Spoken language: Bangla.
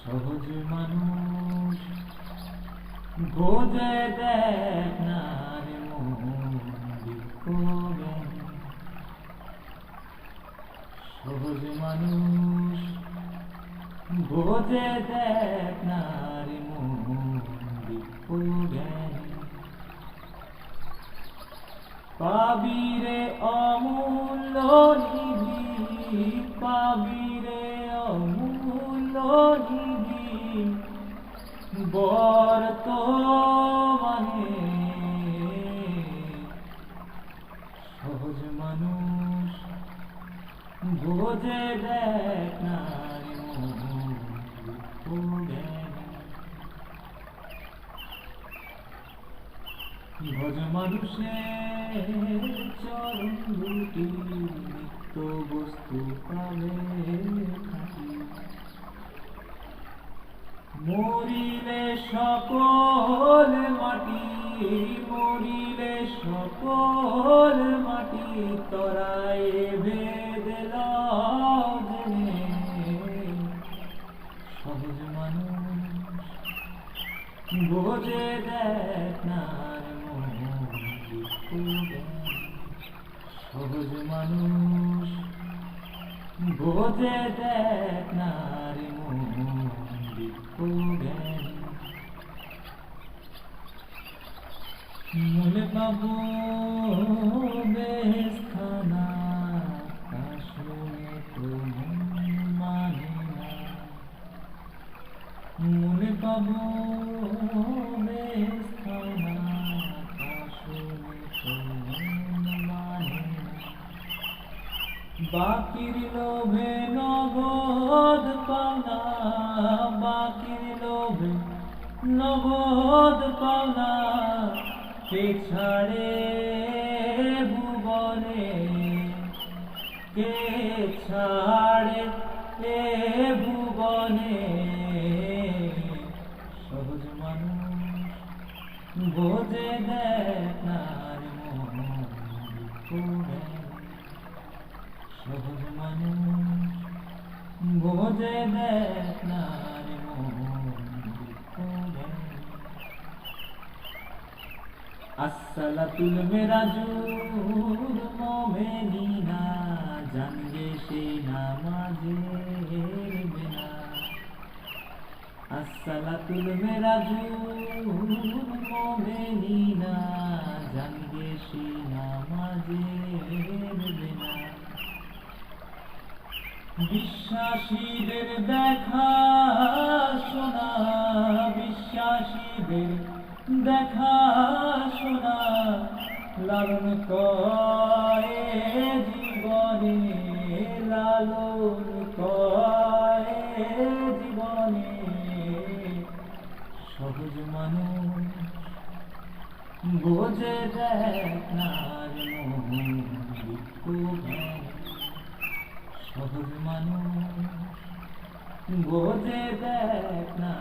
সহজ মানুষ বোঝে দেখ না রে মন বিজ্ঞান। সহজ মানুষ বোঝে দেখ না রে মন বিজ্ঞান। পাবি রে অমূল্য নিধি, পাবি রে অমূল্য নিধি বর্তমানে। সহজ মানুষ বোঝে দেখ না রে মন বিজ্ঞান। ভজ মানুষের চরণ দুটি নিত্য বস্তু পাবে থাকি। মরিলে সকল মাটি, মরিলে সকল মাটি তরায় বেদে লও জেনে। সহজ মানুষ বোঝে দেখ না রে মন বিজ্ঞান। সহজ মানুষ বোঝে দেখ না রে মন বিজ্ঞান। মূল পাবো বেস্থানা আসলে তো মানে না। মনে পাবো বেস্থানা আসলে তো মানে না। বাকির লোভে নগদ পাওনা, বাকির লোভে নগদ পাওনা কে ছাড়ে ভুবনে, কে ছাড়ে এ ভুবনে। সহজ মানুষ বোঝে দেখ না রে মন বিজ্ঞান। সহজ মানুষ বোঝে দেখ না রে মন বিজ্ঞান। আসসালাতুল মেরাজুল মোমেনিনা জানবে সেই নামাজের বিনা। আসসালাতুল মেরাজুল মোমেনিনা জানবে সেই নামাজের বিনা। বিশ্বাসীদের দেখা শোনা, বিশ্বাসীদের দেখা শোনা লালন করে জীবনে, লালন করে জীবনে। সহজ মানুষ বোঝে দেখ না রে মন বিজ্ঞান। সহজ মানুষ বোঝে দেখ না